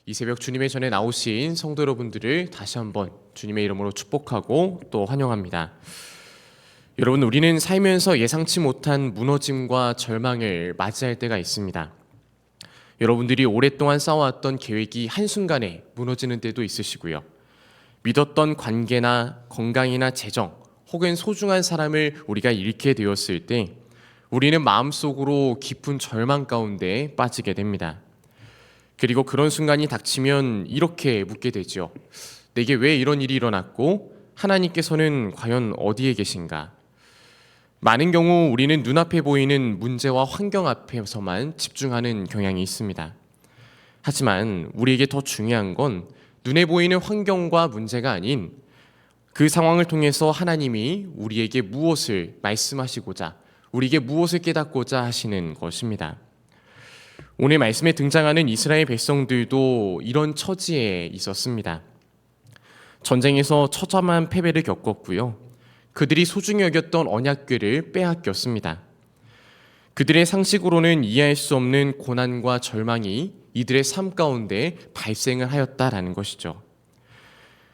이 새벽 주님의 전에 나오신 성도 여러분들을 다시 한번 주님의 이름으로 축복하고 또 환영합니다. 여러분, 우리는 살면서 예상치 못한 무너짐과 절망을 맞이할 때가 있습니다. 여러분들이 오랫동안 쌓아왔던 계획이 한순간에 무너지는 때도 있으시고요. 믿었던 관계나 건강이나 재정 혹은 소중한 사람을 우리가 잃게 되었을 때 우리는 마음속으로 깊은 절망 가운데 빠지게 됩니다. 그리고 그런 순간이 닥치면 이렇게 묻게 되죠. 내게 왜 이런 일이 일어났고 하나님께서는 과연 어디에 계신가? 많은 경우 우리는 눈앞에 보이는 문제와 환경 앞에서만 집중하는 경향이 있습니다. 하지만 우리에게 더 중요한 건 눈에 보이는 환경과 문제가 아닌 그 상황을 통해서 하나님이 우리에게 무엇을 말씀하시고자, 우리에게 무엇을 깨닫고자 하시는 것입니다. 오늘 말씀에 등장하는 이스라엘 백성들도 이런 처지에 있었습니다. 전쟁에서 처참한 패배를 겪었고요. 그들이 소중히 여겼던 언약궤를 빼앗겼습니다. 그들의 상식으로는 이해할 수 없는 고난과 절망이 이들의 삶 가운데 발생을 하였다라는 것이죠.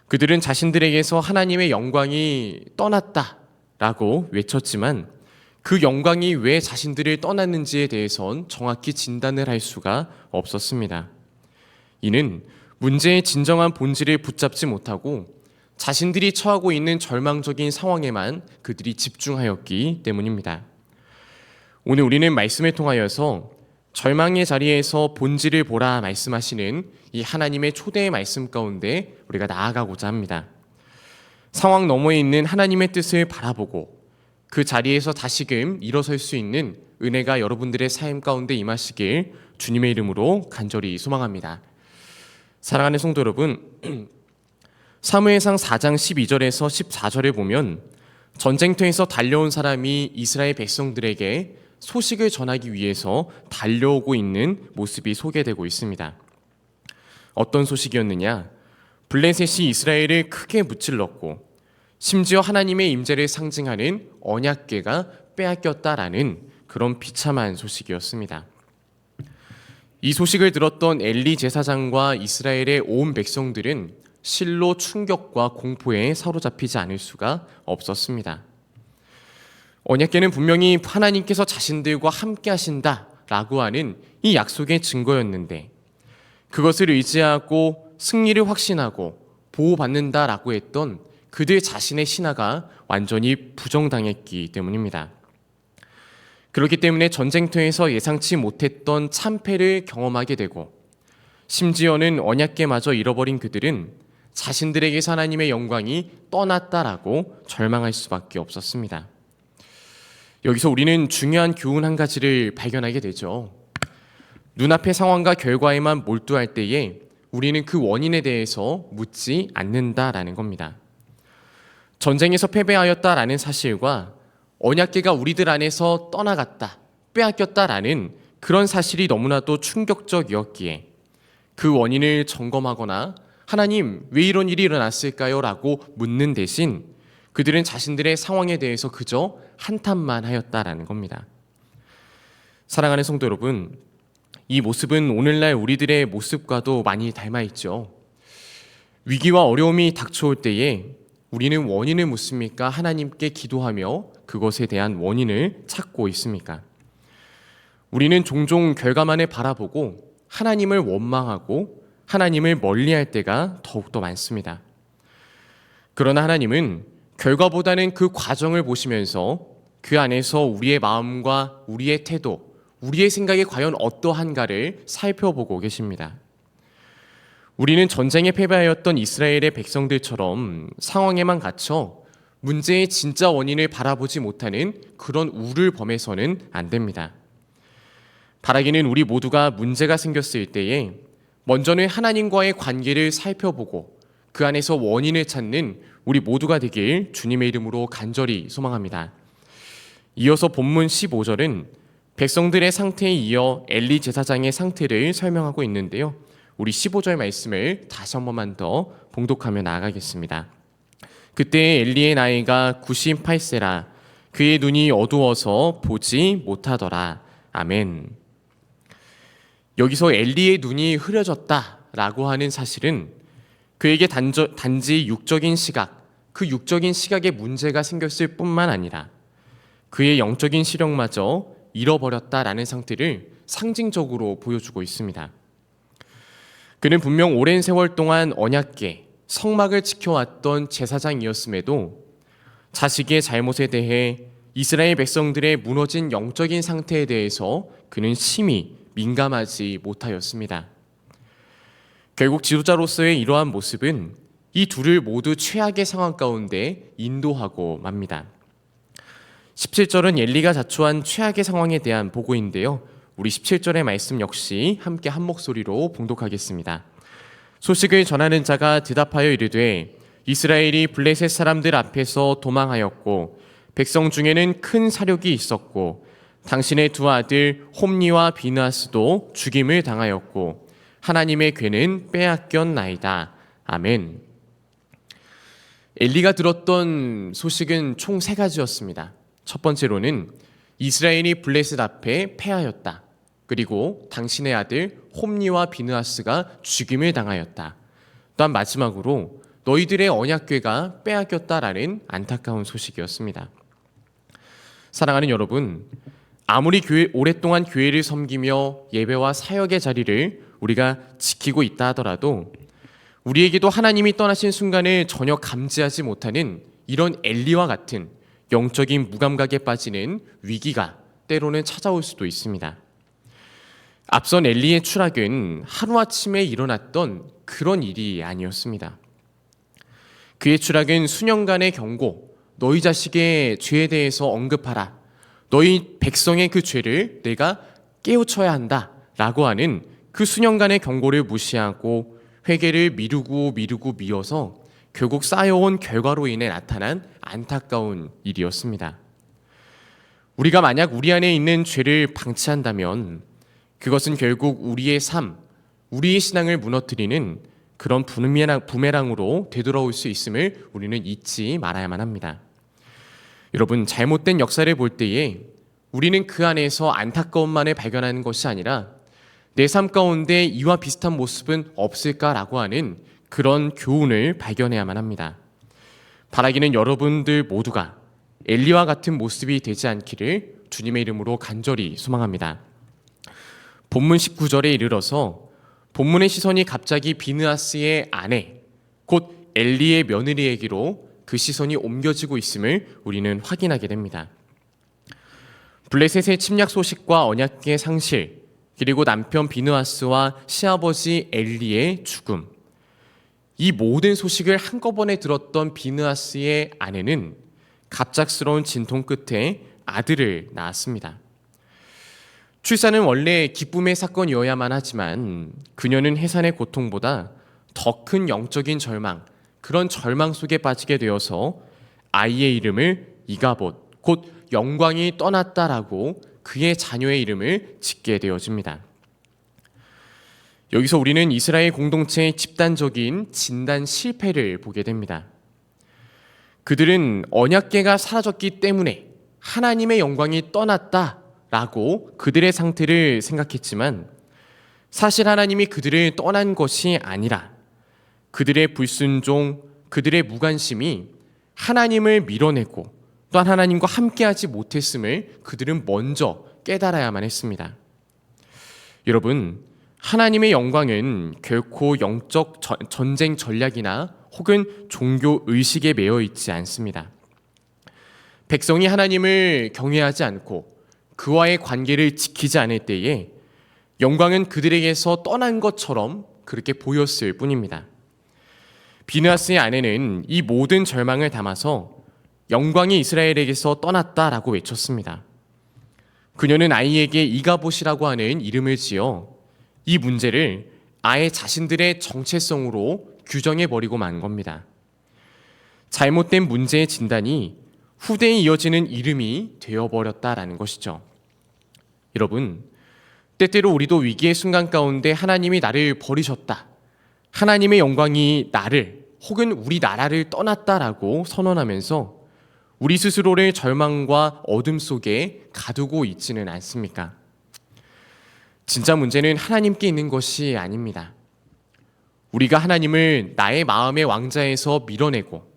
그들은 자신들에게서 하나님의 영광이 떠났다라고 외쳤지만 그 영광이 왜 자신들을 떠났는지에 대해선 정확히 진단을 할 수가 없었습니다. 이는 문제의 진정한 본질을 붙잡지 못하고 자신들이 처하고 있는 절망적인 상황에만 그들이 집중하였기 때문입니다. 오늘 우리는 말씀을 통하여서 절망의 자리에서 본질을 보라 말씀하시는 이 하나님의 초대의 말씀 가운데 우리가 나아가고자 합니다. 상황 너머에 있는 하나님의 뜻을 바라보고 그 자리에서 다시금 일어설 수 있는 은혜가 여러분들의 삶 가운데 임하시길 주님의 이름으로 간절히 소망합니다. 사랑하는 성도 여러분, 사무엘상 4장 12절에서 14절에 보면 전쟁터에서 달려온 사람이 이스라엘 백성들에게 소식을 전하기 위해서 달려오고 있는 모습이 소개되고 있습니다. 어떤 소식이었느냐? 블레셋이 이스라엘을 크게 무찔렀고 심지어 하나님의 임재를 상징하는 언약궤가 빼앗겼다라는 그런 비참한 소식이었습니다. 이 소식을 들었던 엘리 제사장과 이스라엘의 온 백성들은 실로 충격과 공포에 사로잡히지 않을 수가 없었습니다. 언약궤는 분명히 하나님께서 자신들과 함께 하신다라고 하는 이 약속의 증거였는데 그것을 의지하고 승리를 확신하고 보호받는다라고 했던 그들 자신의 신화가 완전히 부정당했기 때문입니다. 그렇기 때문에 전쟁터에서 예상치 못했던 참패를 경험하게 되고 심지어는 언약궤마저 잃어버린 그들은 자신들에게서 하나님의 영광이 떠났다라고 절망할 수밖에 없었습니다. 여기서 우리는 중요한 교훈 한 가지를 발견하게 되죠. 눈앞의 상황과 결과에만 몰두할 때에 우리는 그 원인에 대해서 묻지 않는다라는 겁니다. 전쟁에서 패배하였다라는 사실과 언약궤가 우리들 안에서 떠나갔다, 빼앗겼다라는 그런 사실이 너무나도 충격적이었기에 그 원인을 점검하거나 하나님 왜 이런 일이 일어났을까요? 라고 묻는 대신 그들은 자신들의 상황에 대해서 그저 한탄만 하였다라는 겁니다. 사랑하는 성도 여러분, 이 모습은 오늘날 우리들의 모습과도 많이 닮아 있죠. 위기와 어려움이 닥쳐올 때에 우리는 원인을 묻습니까? 하나님께 기도하며 그것에 대한 원인을 찾고 있습니까? 우리는 종종 결과만을 바라보고 하나님을 원망하고 하나님을 멀리할 때가 더욱더 많습니다. 그러나 하나님은 결과보다는 그 과정을 보시면서 그 안에서 우리의 마음과 우리의 태도, 우리의 생각이 과연 어떠한가를 살펴보고 계십니다. 우리는 전쟁에 패배하였던 이스라엘의 백성들처럼 상황에만 갇혀 문제의 진짜 원인을 바라보지 못하는 그런 우를 범해서는 안 됩니다. 바라기는 우리 모두가 문제가 생겼을 때에 먼저는 하나님과의 관계를 살펴보고 그 안에서 원인을 찾는 우리 모두가 되길 주님의 이름으로 간절히 소망합니다. 이어서 본문 15절은 백성들의 상태에 이어 엘리 제사장의 상태를 설명하고 있는데요. 우리 15절 말씀을 다시 한 번만 더 봉독하며 나아가겠습니다. 그때 엘리의 나이가 98세라 그의 눈이 어두워서 보지 못하더라. 아멘. 여기서 엘리의 눈이 흐려졌다 라고 하는 사실은 그에게 단지 육적인 시각, 그 육적인 시각에 문제가 생겼을 뿐만 아니라 그의 영적인 시력마저 잃어버렸다라는 상태를 상징적으로 보여주고 있습니다. 그는 분명 오랜 세월 동안 언약궤, 성막을 지켜왔던 제사장이었음에도 자식의 잘못에 대해 이스라엘 백성들의 무너진 영적인 상태에 대해서 그는 심히 민감하지 못하였습니다. 결국 지도자로서의 이러한 모습은 이 둘을 모두 최악의 상황 가운데 인도하고 맙니다. 17절은 엘리가 자초한 최악의 상황에 대한 보고인데요. 우리 17절의 말씀 역시 함께 한 목소리로 봉독하겠습니다. 소식을 전하는 자가 대답하여 이르되 이스라엘이 블레셋 사람들 앞에서 도망하였고 백성 중에는 큰 사력이 있었고 당신의 두 아들 홈니와 비느하스도 죽임을 당하였고 하나님의 궤는 빼앗겼나이다. 아멘. 엘리가 들었던 소식은 총 3가지였습니다. 첫 번째로는 이스라엘이 블레셋 앞에 패하였다. 그리고 당신의 아들 홈니와 비느하스가 죽임을 당하였다. 또한 마지막으로 너희들의 언약궤가 빼앗겼다라는 안타까운 소식이었습니다. 사랑하는 여러분, 아무리 오랫동안 교회를 섬기며 예배와 사역의 자리를 우리가 지키고 있다 하더라도 우리에게도 하나님이 떠나신 순간을 전혀 감지하지 못하는 이런 엘리와 같은 영적인 무감각에 빠지는 위기가 때로는 찾아올 수도 있습니다. 앞선 엘리의 추락은 하루아침에 일어났던 그런 일이 아니었습니다. 그의 추락은 수년간의 경고, 너희 자식의 죄에 대해서 언급하라. 너희 백성의 그 죄를 내가 깨우쳐야 한다. 라고 하는 그 수년간의 경고를 무시하고 회개를 미루고 미어서 결국 쌓여온 결과로 인해 나타난 안타까운 일이었습니다. 우리가 만약 우리 안에 있는 죄를 방치한다면 그것은 결국 우리의 삶, 우리의 신앙을 무너뜨리는 그런 부메랑으로 되돌아올 수 있음을 우리는 잊지 말아야만 합니다. 여러분, 잘못된 역사를 볼 때에 우리는 그 안에서 안타까움만을 발견하는 것이 아니라 내 삶 가운데 이와 비슷한 모습은 없을까라고 하는 그런 교훈을 발견해야만 합니다. 바라기는 여러분들 모두가 엘리와 같은 모습이 되지 않기를 주님의 이름으로 간절히 소망합니다. 본문 19절에 이르러서 본문의 시선이 갑자기 비느하스의 아내, 곧 엘리의 며느리에게로 그 시선이 옮겨지고 있음을 우리는 확인하게 됩니다. 블레셋의 침략 소식과 언약궤 상실, 그리고 남편 비느하스와 시아버지 엘리의 죽음, 이 모든 소식을 한꺼번에 들었던 비느하스의 아내는 갑작스러운 진통 끝에 아들을 낳았습니다. 출산은 원래 기쁨의 사건이어야만 하지만 그녀는 해산의 고통보다 더 큰 영적인 절망, 그런 절망 속에 빠지게 되어서 아이의 이름을 이가봇, 곧 영광이 떠났다라고 그의 자녀의 이름을 짓게 되어집니다. 여기서 우리는 이스라엘 공동체의 집단적인 진단 실패를 보게 됩니다. 그들은 언약궤가 사라졌기 때문에 하나님의 영광이 떠났다라고 그들의 상태를 생각했지만 사실 하나님이 그들을 떠난 것이 아니라 그들의 불순종, 그들의 무관심이 하나님을 밀어내고 또한 하나님과 함께하지 못했음을 그들은 먼저 깨달아야만 했습니다. 여러분, 하나님의 영광은 결코 영적 전쟁 전략이나 혹은 종교 의식에 매여 있지 않습니다. 백성이 하나님을 경외하지 않고 그와의 관계를 지키지 않을 때에 영광은 그들에게서 떠난 것처럼 그렇게 보였을 뿐입니다. 비느하스의 아내는 이 모든 절망을 담아서 영광이 이스라엘에게서 떠났다라고 외쳤습니다. 그녀는 아이에게 이가봇이라고 하는 이름을 지어 이 문제를 아예 자신들의 정체성으로 규정해버리고 만 겁니다. 잘못된 문제의 진단이 후대에 이어지는 이름이 되어버렸다라는 것이죠. 여러분, 때때로 우리도 위기의 순간 가운데 하나님이 나를 버리셨다, 하나님의 영광이 나를 혹은 우리 나라를 떠났다라고 선언하면서 우리 스스로를 절망과 어둠 속에 가두고 있지는 않습니까? 진짜 문제는 하나님께 있는 것이 아닙니다. 우리가 하나님을 나의 마음의 왕자에서 밀어내고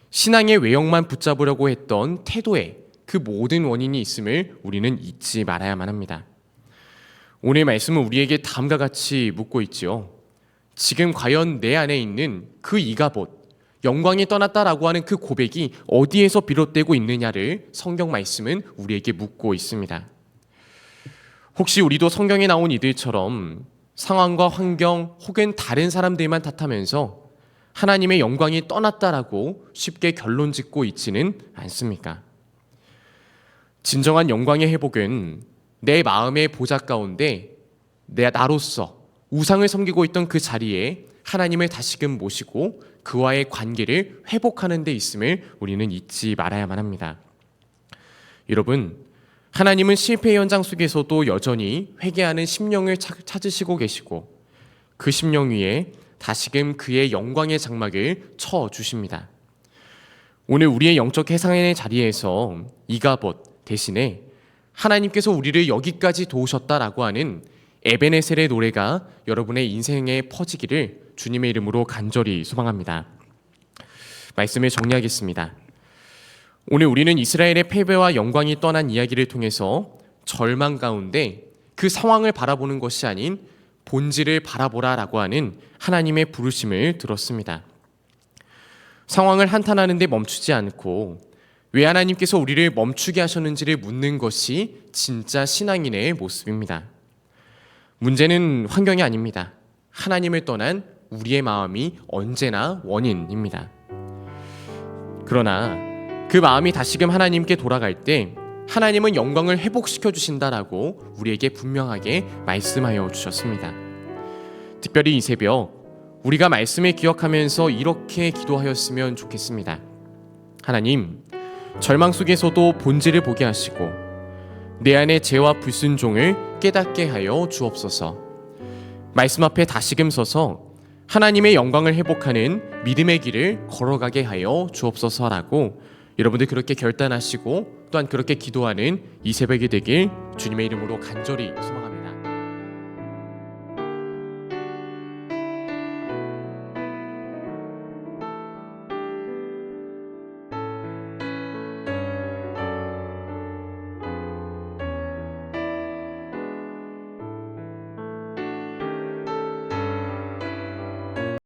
신앙의 외형만 붙잡으려고 했던 태도에 그 모든 원인이 있음을 우리는 잊지 말아야만 합니다. 오늘 말씀은 우리에게 다음과 같이 묻고 있지요. 지금 과연 내 안에 있는 그 이가봇, 영광이 떠났다라고 하는 그 고백이 어디에서 비롯되고 있느냐를 성경 말씀은 우리에게 묻고 있습니다. 혹시 우리도 성경에 나온 이들처럼 상황과 환경 혹은 다른 사람들만 탓하면서 하나님의 영광이 떠났다라고 쉽게 결론 짓고 있지는 않습니까? 진정한 영광의 회복은 내 마음의 보좌 가운데 나로서 우상을 섬기고 있던 그 자리에 하나님을 다시금 모시고 그와의 관계를 회복하는 데 있음을 우리는 잊지 말아야만 합니다. 여러분, 하나님은 실패의 현장 속에서도 여전히 회개하는 심령을 찾으시고 계시고 그 심령 위에 다시금 그의 영광의 장막을 쳐주십니다. 오늘 우리의 영적 해상의 자리에서 이가봇 대신에 하나님께서 우리를 여기까지 도우셨다라고 하는 에베네셀의 노래가 여러분의 인생에 퍼지기를 주님의 이름으로 간절히 소망합니다. 말씀을 정리하겠습니다. 오늘 우리는 이스라엘의 패배와 영광이 떠난 이야기를 통해서 절망 가운데 그 상황을 바라보는 것이 아닌 본질을 바라보라라고 하는 하나님의 부르심을 들었습니다. 상황을 한탄하는 데 멈추지 않고 왜 하나님께서 우리를 멈추게 하셨는지를 묻는 것이 진짜 신앙인의 모습입니다. 문제는 환경이 아닙니다. 하나님을 떠난 우리의 마음이 언제나 원인입니다. 그러나 그 마음이 다시금 하나님께 돌아갈 때 하나님은 영광을 회복시켜 주신다라고 우리에게 분명하게 말씀하여 주셨습니다. 특별히 이 새벽 우리가 말씀을 기억하면서 이렇게 기도하였으면 좋겠습니다. 하나님, 절망 속에서도 본질을 보게 하시고 내 안의 죄와 불순종을 깨닫게 하여 주옵소서. 말씀 앞에 다시금 서서 하나님의 영광을 회복하는 믿음의 길을 걸어가게 하여 주옵소서라고 여러분들 그렇게 결단하시고 또한 그렇게 기도하는 이 새벽이 되길 주님의 이름으로 간절히 소망합니다.